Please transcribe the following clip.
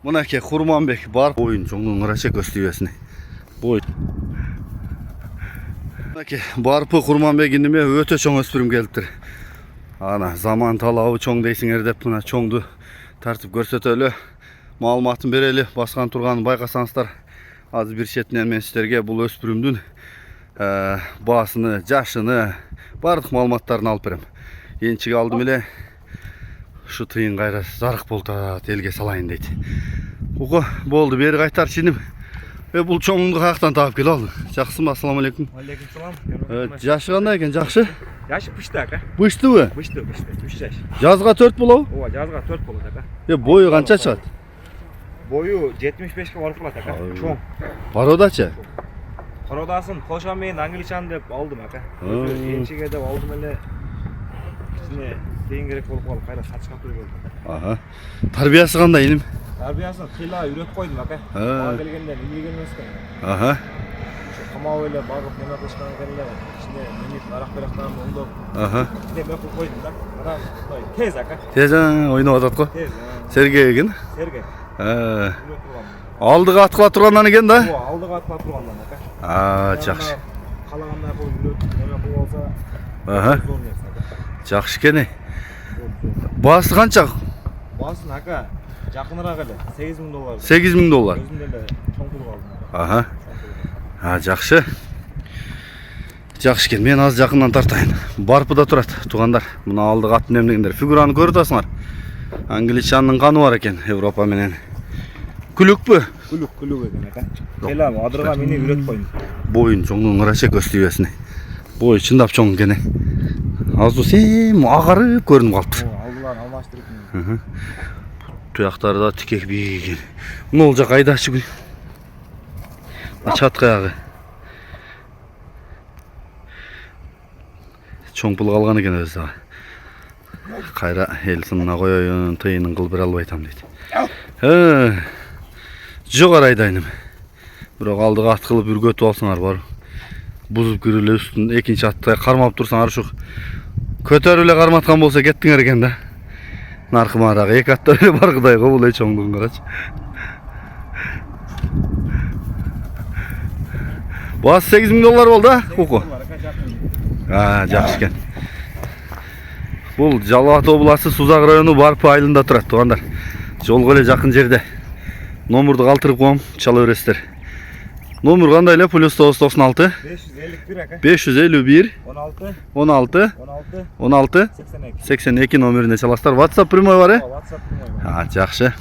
Мынакей Курманбек бар бойын жоңдун ырача көстүбесине. Бой. Мынакей барпы Курманбек иниме өтө чоң өспүрүм келиптир. Ана заман талабы чоң дейсиңер деп мына чоңду тартып көрсөтөлү. Маалыматын берели, баскан турганын байкасаңыздар. Азыр бир четинен мен сиздерге бул өспүрүмдүн баасыны, жашыны, бардык маалыматтарын алып берем. Энчиги алдым эле ушу тыйын кайра зарык болтат, элге салайын дейт. Уго болду, бери кайтарчы иним. Бул чоңду каяктан таап келип алдың? Жакшысыңбы? Ассаламу алейкум. Алейкум салам. Жашы кандай экен? Жакшы? Жашы пышты ака. Пыштыбы? Пышты, 3 жаш. Жазга 4 болобу? Ооба, жазга 4 болот ака. Бою канча чыгат? Бою 75 барып калат ака. Чоң. Породачы? Породасын Кошан менен Англичан деп алдым ака. Энчиге деп алдым эле. Кичине тең керек болуп калып, кайра сатышка тура келди. Тарбиясы кандай иним? Тарбиясын кыйла үйрөтүп койдум ака. Бага келгенде эмнеге эмес экен. Камап эле багып неме кылышкан экен эле. Кичине минит арак-берактан оңдоп. Неме кылып койдум да. Мына мындай тез ака. Тез ойноп атат го. Тез. Сергек экен? Сергек. Алдыга аткыла тургандан экен да? Ооба, алдыга аткыла тургандан ака. Жакшы. Калагандай кылып үйрөтүп неме кылып алса. Зор нерсе ака. Жакшы экен. Баасы канча? Баасын ака жакыныраак эле $8,000. $8,000. Өзүм деле чоң пул алдым. Жакшы. Жакшы экен. Мен аз жакындан тартайын. Барпыда турат туугандар. Мына алдыга аттын эмнегендер. Фигураны көрүп атасыңар. Англичандын каны бар экен Европа менен. Күлүкпү? Күлүк экен ака. Келам адырга мени үйрөтүп койдум. Боюн жоңдун ырача көстүбесине. Бою чындап чоң экен. Азыр сем агарып көрүнүп калыптыр. Алдыларын алмаштырып. Туяктары да тикек бийген. Мына ол жак айдачы күн. Чат каягы. Чоң пул калган экен өзү дагы. Кайра эл сынына коеюн, тыйынын кылып бере албайтам дейт. Жогор айдайным. Бирок алдыга ат кылып үргөтүп алсаңар бар. Бузуп кирип эле үстүн экинчи атты кармап турсаңар ушу көтөрүп эле карматкан болсо кеттиңер экен да. Наркымарагы эки атта эле баргыдай го бул чоңдугун карачы. Баасы $8,000 болду да? Уку. Жакшы экен. Бул Жалал Абад областы Сузак району Барпы айылында турат туугандар. Жолго эле жакын жерде. Номурду калтырып коем, чала бересиздер. Номер кандай эле? +996 551 ака. 551 16 16 82 номерине чаласыздар. WhatsApp прямой бар, WhatsApp прямой бар. Жакшы.